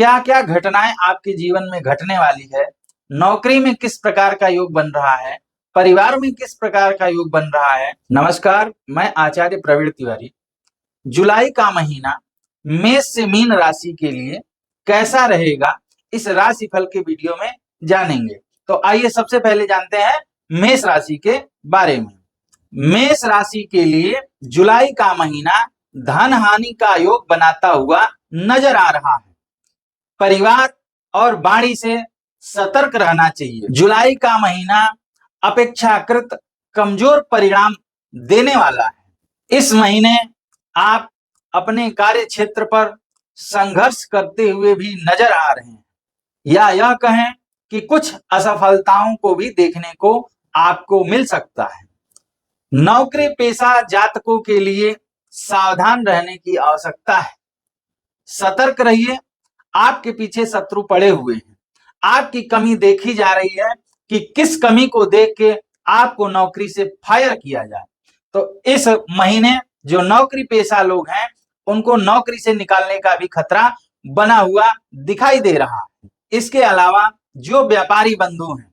क्या क्या घटनाएं आपके जीवन में घटने वाली है, नौकरी में किस प्रकार का योग बन रहा है, परिवार में किस प्रकार का योग बन रहा है। नमस्कार, मैं आचार्य प्रवीण तिवारी। जुलाई का महीना मेष से मीन राशि के लिए कैसा रहेगा, इस राशि फल के वीडियो में जानेंगे। तो आइए सबसे पहले जानते हैं मेष राशि के बारे में। मेष राशि के लिए जुलाई का महीना धन हानि का योग बनाता हुआ नजर आ रहा है। परिवार और वाणी से सतर्क रहना चाहिए। जुलाई का महीना अपेक्षाकृत कमजोर परिणाम देने वाला है। इस महीने आप अपने कार्य क्षेत्र पर संघर्ष करते हुए भी नजर आ रहे हैं, या यह कहें कि कुछ असफलताओं को भी देखने को आपको मिल सकता है। नौकरी पेशा जातकों के लिए सावधान रहने की आवश्यकता है। सतर्क रहिए, आपके पीछे शत्रु पड़े हुए हैं। आपकी कमी देखी जा रही है कि किस कमी को देख के आपको नौकरी से फायर किया जाए। तो इस महीने जो नौकरी पेशा लोग हैं उनको नौकरी से निकालने का भी खतरा बना हुआ दिखाई दे रहा है। इसके अलावा जो व्यापारी बंधु हैं,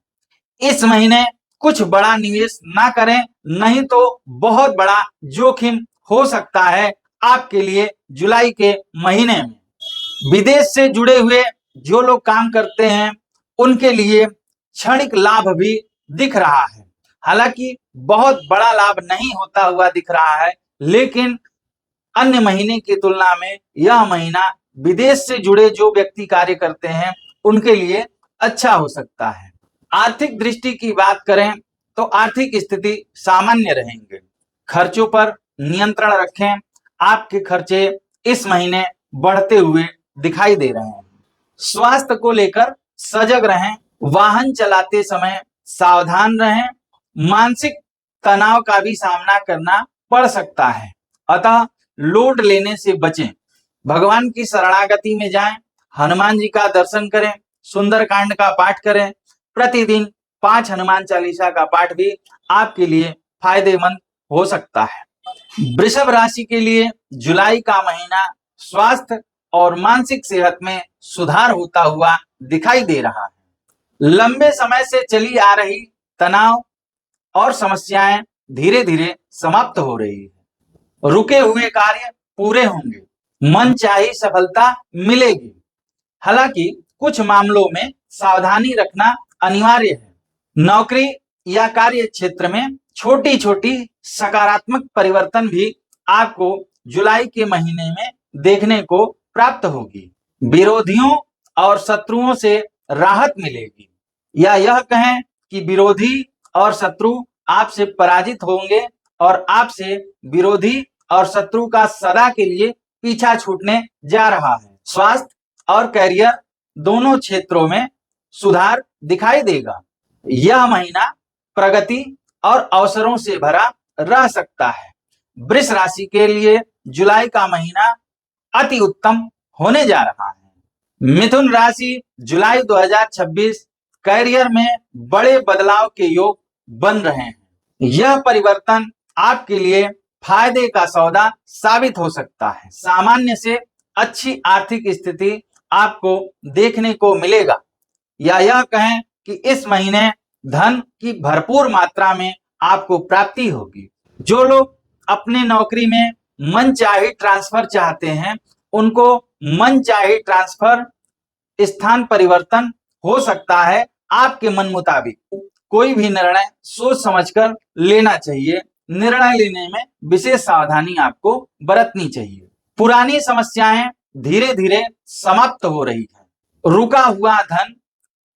इस महीने कुछ बड़ा निवेश ना करें, नहीं तो बहुत बड़ा जोखिम हो सकता है आपके लिए जुलाई के महीने में। विदेश से जुड़े हुए जो लोग काम करते हैं उनके लिए क्षणिक लाभ भी दिख रहा है। हालांकि बहुत बड़ा लाभ नहीं होता हुआ दिख रहा है, लेकिन अन्य महीने की तुलना में यह महीना विदेश से जुड़े जो व्यक्ति कार्य करते हैं उनके लिए अच्छा हो सकता है। आर्थिक दृष्टि की बात करें तो आर्थिक स्थिति सामान्य रहेंगे। खर्चों पर नियंत्रण रखें। आपके खर्चे इस महीने बढ़ते हुए दिखाई दे रहे हैं। स्वास्थ्य को लेकर सजग रहें। वाहन चलाते समय सावधान रहें। मानसिक तनाव का भी सामना करना पड़ सकता है, अतः लोड लेने से बचें। भगवान की शरणागति में जाएं, हनुमान जी का दर्शन करें, सुंदरकांड का पाठ करें। प्रतिदिन 5 हनुमान चालीसा का पाठ भी आपके लिए फायदेमंद हो सकता है। वृषभ राशि के लिए जुलाई का महीना स्वास्थ्य और मानसिक सेहत में सुधार होता हुआ दिखाई दे रहा है। लंबे समय से चली आ रही तनाव और समस्याएं धीरे धीरे समाप्त हो रही है। रुके हुए कार्य पूरे होंगे। मनचाही सफलता मिलेगी। हालांकि कुछ मामलों में सावधानी रखना अनिवार्य है। नौकरी या कार्य क्षेत्र में छोटी छोटी सकारात्मक परिवर्तन भी आपको जुलाई के महीने में देखने को प्राप्त होगी। विरोधियों और शत्रुओं से राहत मिलेगी, या यह कहें कि विरोधी और शत्रु आपसे पराजित होंगे और आपसे विरोधी और शत्रु का सदा के लिए पीछा छूटने जा रहा है। स्वास्थ्य और करियर दोनों क्षेत्रों में सुधार दिखाई देगा। यह महीना प्रगति और अवसरों से भरा रह सकता है। वृष राशि के लिए जुलाई का महीना अति उत्तम होने जा रहा है। मिथुन राशि जुलाई 2026 कैरियर में बड़े बदलाव के योग बन रहे हैं। यह परिवर्तन आपके लिए फायदे का सौदा साबित हो सकता है। सामान्य से अच्छी आर्थिक स्थिति आपको देखने को मिलेगा, या यह कहें कि इस महीने धन की भरपूर मात्रा में आपको प्राप्ति होगी। जो लोग अपने नौकरी में मनचाही ट्रांसफर चाहते हैं उनको मनचाही ट्रांसफर स्थान परिवर्तन हो सकता है। आपके मन मुताबिक कोई भी निर्णय सोच समझकर लेना चाहिए। निर्णय लेने में विशेष सावधानी आपको बरतनी चाहिए। पुरानी समस्याएं धीरे धीरे समाप्त हो रही है। रुका हुआ धन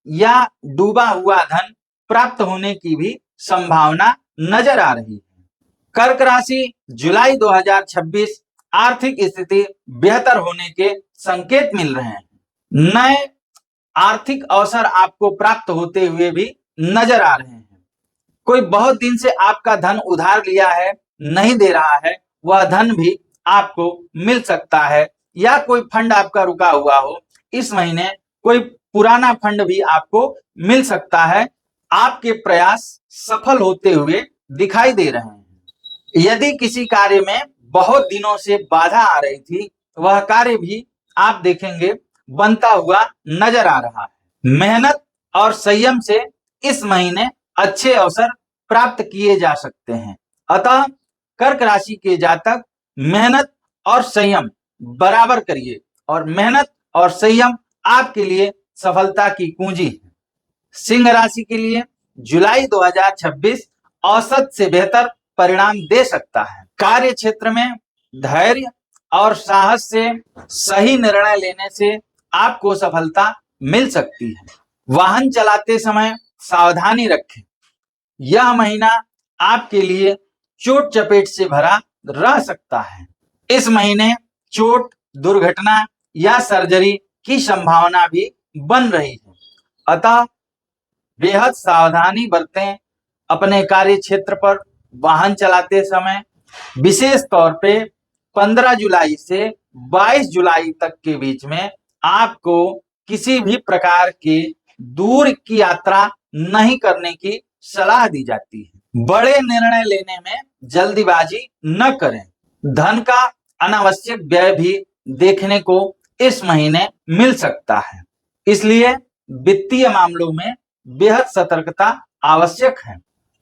या डूबा हुआ धन प्राप्त होने की भी संभावना नजर आ रही है। कर्क राशि जुलाई 2026 आर्थिक स्थिति बेहतर होने के संकेत मिल रहे हैं। नए आर्थिक अवसर आपको प्राप्त होते हुए भी नजर आ रहे हैं। कोई बहुत दिन से आपका धन उधार लिया है, नहीं दे रहा है, वह धन भी आपको मिल सकता है। या कोई फंड आपका रुका हुआ हो, इस महीने कोई पुराना फंड भी आपको मिल सकता है। आपके प्रयास सफल होते हुए दिखाई दे रहे हैं। यदि किसी कार्य में बहुत दिनों से बाधा आ रही थी, वह कार्य भी आप देखेंगे बनता हुआ नजर आ रहा है। मेहनत और संयम से इस महीने अच्छे अवसर प्राप्त किए जा सकते हैं। अतः कर्क राशि के जातक मेहनत और संयम बराबर करिए और मेहनत और संयम आपके लिए सफलता की कुंजी है। सिंह राशि के लिए जुलाई 2026 औसत से बेहतर परिणाम दे सकता है। कार्य क्षेत्र में धैर्य और साहस से सही निर्णय लेने से आपको सफलता मिल सकती है। वाहन चलाते समय सावधानी रखें। यह महीना आपके लिए चोट चपेट से भरा रह सकता है। इस महीने चोट, दुर्घटना या सर्जरी की संभावना भी बन रही है। अतः बेहद सावधानी बरतें। अपने कार्य क्षेत्र पर वाहन चलाते समय विशेष तौर पे 15 जुलाई से 22 जुलाई तक के बीच में आपको किसी भी प्रकार के दूर की यात्रा नहीं करने की सलाह दी जाती है। बड़े निर्णय लेने में जल्दीबाजी न करें। धन का अनावश्यक व्यय भी देखने को इस महीने मिल सकता है, इसलिए वित्तीय मामलों में बेहद सतर्कता आवश्यक है।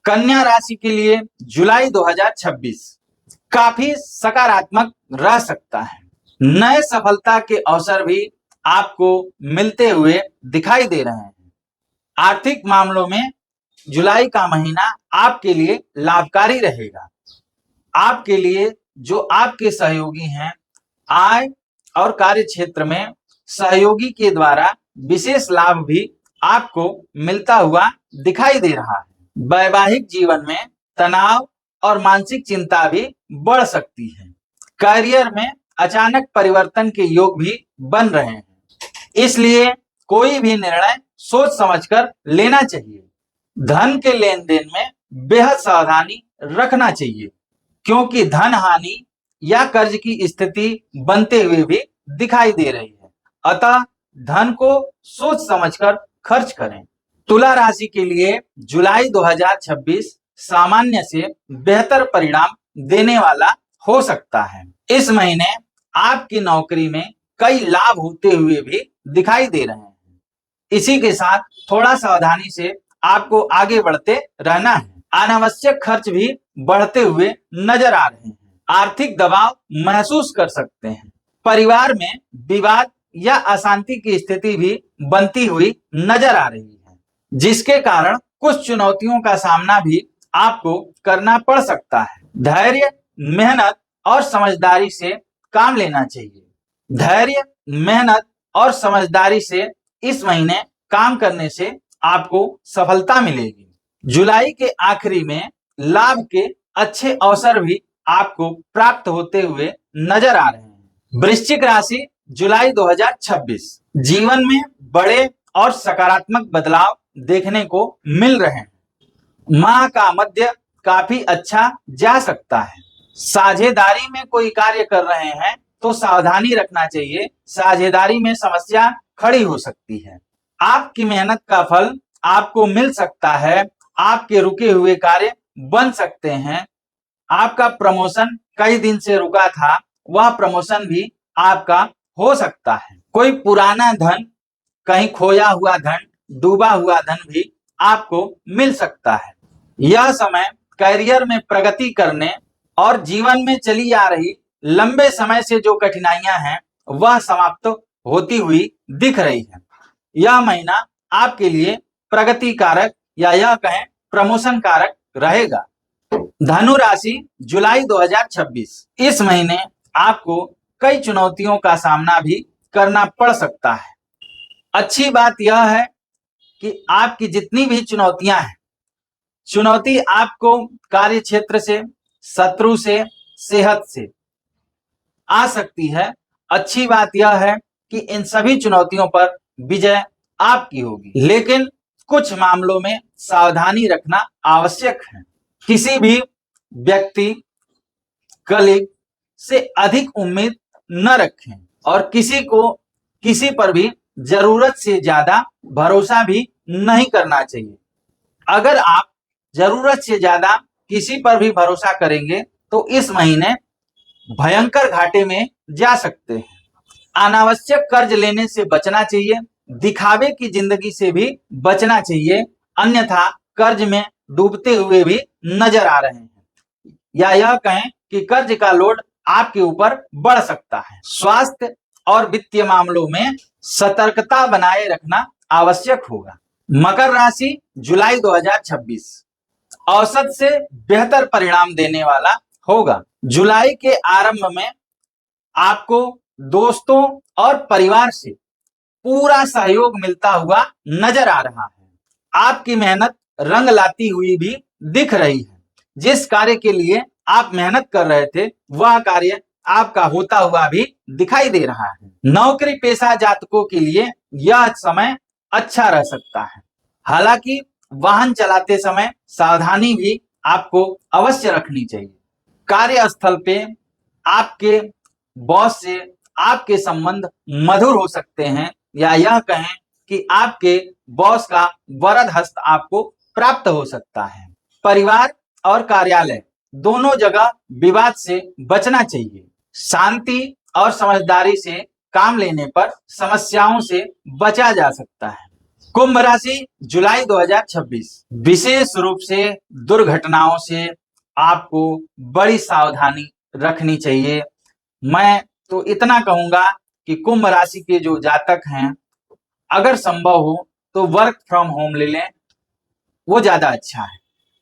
कन्या राशि के लिए जुलाई 2026 काफी सकारात्मक रह सकता है। नए सफलता के अवसर भी आपको मिलते हुए दिखाई दे रहे हैं। आर्थिक मामलों में जुलाई का महीना आपके लिए लाभकारी रहेगा। आपके लिए जो आपके सहयोगी हैं, आय और कार्य क्षेत्र में सहयोगी के द्वारा विशेष लाभ भी आपको मिलता हुआ दिखाई दे रहा है। वैवाहिक जीवन में तनाव और मानसिक चिंता भी बढ़ सकती है। करियर में अचानक परिवर्तन के योग भी बन रहे हैं, इसलिए कोई भी निर्णय सोच समझकर लेना चाहिए। धन के लेन देन में बेहद सावधानी रखना चाहिए, क्योंकि धन हानि या कर्ज की स्थिति बनते हुए भी दिखाई दे रही है। अतः धन को सोच समझकर खर्च करें। तुला राशि के लिए जुलाई 2026 सामान्य से बेहतर परिणाम देने वाला हो सकता है। इस महीने आपकी नौकरी में कई लाभ होते हुए भी दिखाई दे रहे हैं। इसी के साथ थोड़ा सावधानी से आपको आगे बढ़ते रहना है। अनावश्यक खर्च भी बढ़ते हुए नजर आ रहे हैं। आर्थिक दबाव महसूस कर सकते हैं। परिवार में विवाद या अशांति की स्थिति भी बनती हुई नजर आ रही है, जिसके कारण कुछ चुनौतियों का सामना भी आपको करना पड़ सकता है। धैर्य, मेहनत और समझदारी से काम लेना चाहिए। धैर्य, मेहनत और समझदारी से इस महीने काम करने से आपको सफलता मिलेगी। जुलाई के आखिरी में लाभ के अच्छे अवसर भी आपको प्राप्त होते हुए नजर आ रहे हैं। वृश्चिक राशि जुलाई 2026 जीवन में बड़े और सकारात्मक बदलाव देखने को मिल रहे हैं। माह का मध्य काफी अच्छा जा सकता है। साझेदारी में कोई कार्य कर रहे हैं तो सावधानी रखना चाहिए। साझेदारी में समस्या खड़ी हो सकती है। आपकी मेहनत का फल आपको मिल सकता है। आपके रुके हुए कार्य बन सकते हैं। आपका प्रमोशन कई दिन से रुका था, वह प्रमोशन भी आपका हो सकता है। कोई पुराना धन, कहीं खोया हुआ धन, डूबा हुआ धन भी आपको मिल सकता है। यह समय करियर में प्रगति करने और जीवन में चली आ रही लंबे समय से जो कठिनाइयां हैं वह समाप्त होती हुई दिख रही है। यह महीना आपके लिए प्रगति कारक या यह कहें प्रमोशन कारक रहेगा। धनु राशि जुलाई 2026 इस महीने आपको कई चुनौतियों का सामना भी करना पड़ सकता है। अच्छी बात यह है कि आपकी जितनी भी चुनौतियां हैं, चुनौती आपको कार्य क्षेत्र से, शत्रु से, सेहत से आ सकती है। अच्छी बात यह है कि इन सभी चुनौतियों पर विजय आपकी होगी, लेकिन कुछ मामलों में सावधानी रखना आवश्यक है। किसी भी व्यक्ति, कलीग से अधिक उम्मीद न रखें और किसी पर भी जरूरत से ज्यादा भरोसा भी नहीं करना चाहिए। अगर आप जरूरत से ज्यादा किसी पर भी भरोसा करेंगे तो इस महीने भयंकर घाटे में जा सकते हैं। अनावश्यक कर्ज लेने से बचना चाहिए, दिखावे की जिंदगी से भी बचना चाहिए, अन्यथा कर्ज में डूबते हुए भी नजर आ रहे हैं, या यह कहें कि कर्ज का लोड आपके ऊपर बढ़ सकता है। स्वास्थ्य और वित्तीय मामलों में सतर्कता बनाए रखना आवश्यक होगा। मकर राशि जुलाई 2026 औसत से बेहतर परिणाम देने वाला होगा। जुलाई के आरंभ में आपको दोस्तों और परिवार से पूरा सहयोग मिलता हुआ नजर आ रहा है। आपकी मेहनत रंग लाती हुई भी दिख रही है। जिस कार्य के लिए आप मेहनत कर रहे थे वह कार्य आपका होता हुआ भी दिखाई दे रहा है। नौकरी पेशा जातकों के लिए यह समय अच्छा रह सकता है। हालांकि वाहन चलाते समय सावधानी भी आपको अवश्य रखनी चाहिए। कार्यस्थल पे आपके बॉस से आपके संबंध मधुर हो सकते हैं, या यह कहें कि आपके बॉस का वरद हस्त आपको प्राप्त हो सकता है। परिवार और कार्यालय दोनों जगह विवाद से बचना चाहिए। शांति और समझदारी से काम लेने पर समस्याओं से बचा जा सकता है। कुंभ राशि जुलाई 2026 विशेष रूप से दुर्घटनाओं से आपको बड़ी सावधानी रखनी चाहिए। मैं तो इतना कहूंगा कि कुंभ राशि के जो जातक हैं, अगर संभव हो तो वर्क फ्रॉम होम ले लें, वो ज्यादा अच्छा है।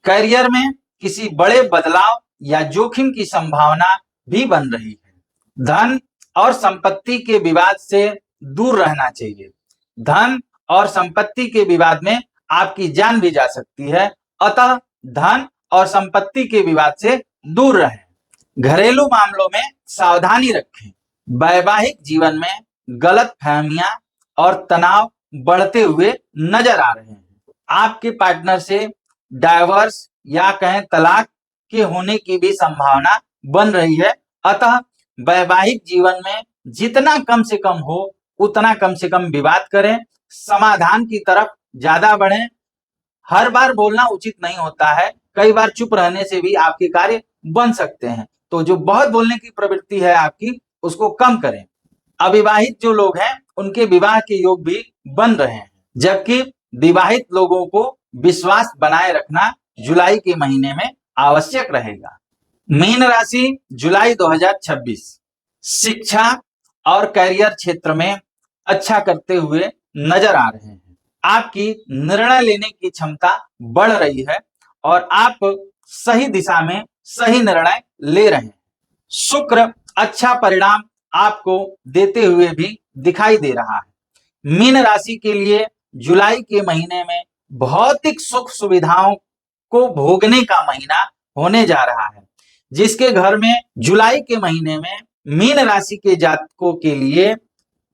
करियर में किसी बड़े बदलाव या जोखिम की संभावना भी बन रही है। धन और संपत्ति के विवाद से दूर रहना चाहिए। धन और संपत्ति के विवाद में आपकी जान भी जा सकती है, अतः धन और संपत्ति के विवाद से दूर रहें। घरेलू मामलों में सावधानी रखें। वैवाहिक जीवन में गलत फहमियां और तनाव बढ़ते हुए नजर आ रहे हैं। आपके पार्टनर से डाइवर्स या कहें तलाक के होने की भी संभावना बन रही है, अतः वैवाहिक जीवन में जितना कम से कम हो उतना कम से कम विवाद करें, समाधान की तरफ ज्यादा बढ़ें। हर बार बोलना उचित नहीं होता है, कई बार चुप रहने से भी आपके कार्य बन सकते हैं, तो जो बहुत बोलने की प्रवृत्ति है आपकी उसको कम करें। अविवाहित जो लोग हैं उनके विवाह के योग भी बन रहे हैं, जबकि विवाहित लोगों को विश्वास बनाए रखना जुलाई के महीने में आवश्यक रहेगा। मीन राशि जुलाई 2026 शिक्षा और करियर क्षेत्र में अच्छा करते हुए नजर आ रहे हैं। आपकी निर्णय लेने की क्षमता बढ़ रही है और आप सही दिशा में सही निर्णय ले रहे हैं। शुक्र अच्छा परिणाम आपको देते हुए भी दिखाई दे रहा है। मीन राशि के लिए जुलाई के महीने में भौतिक सुख सुविधाओं को भोगने का महीना होने जा रहा है। जिसके घर में जुलाई के महीने में मीन राशि के जातकों के लिए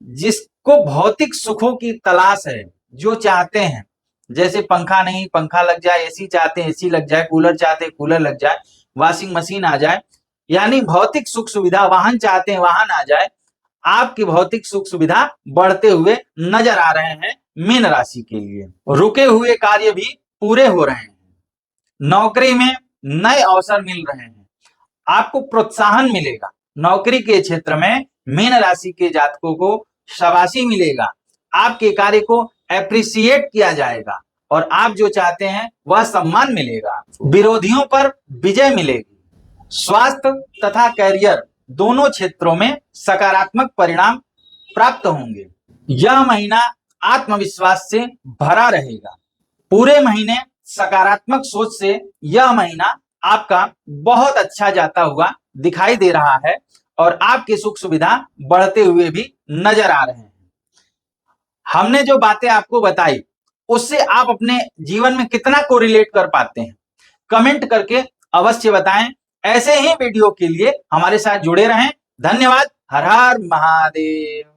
जिसको भौतिक सुखों की तलाश है, जो चाहते हैं, जैसे पंखा नहीं पंखा लग जाए, एसी चाहते हैं एसी लग जाए, कूलर चाहते हैं कूलर लग जाए, वॉशिंग मशीन आ जाए, यानी भौतिक सुख सुविधा, वाहन चाहते हैं वाहन आ जाए, आपकी भौतिक सुख सुविधा बढ़ते हुए नजर आ रहे हैं। मीन राशि के लिए रुके हुए कार्य भी पूरे हो रहे हैं। नौकरी में नए अवसर मिल रहे हैं, आपको प्रोत्साहन मिलेगा। नौकरी के क्षेत्र में मीन राशि के जातकों को शाबाशी मिलेगा, आपके कार्य को एप्रिसिएट किया जाएगा और आप जो चाहते हैं वह सम्मान मिलेगा। विरोधियों पर विजय मिलेगी। स्वास्थ्य तथा कैरियर दोनों क्षेत्रों में सकारात्मक परिणाम प्राप्त होंगे। यह महीना आत्मविश्वास से भरा रहेगा। पूरे महीने सकारात्मक सोच से यह महीना आपका बहुत अच्छा जाता हुआ दिखाई दे रहा है और आपकी सुख सुविधा बढ़ते हुए भी नजर आ रहे हैं। हमने जो बातें आपको बताई उससे आप अपने जीवन में कितना कोरिलेट कर पाते हैं, कमेंट करके अवश्य बताएं। ऐसे ही वीडियो के लिए हमारे साथ जुड़े रहें। धन्यवाद। हर हर महादेव।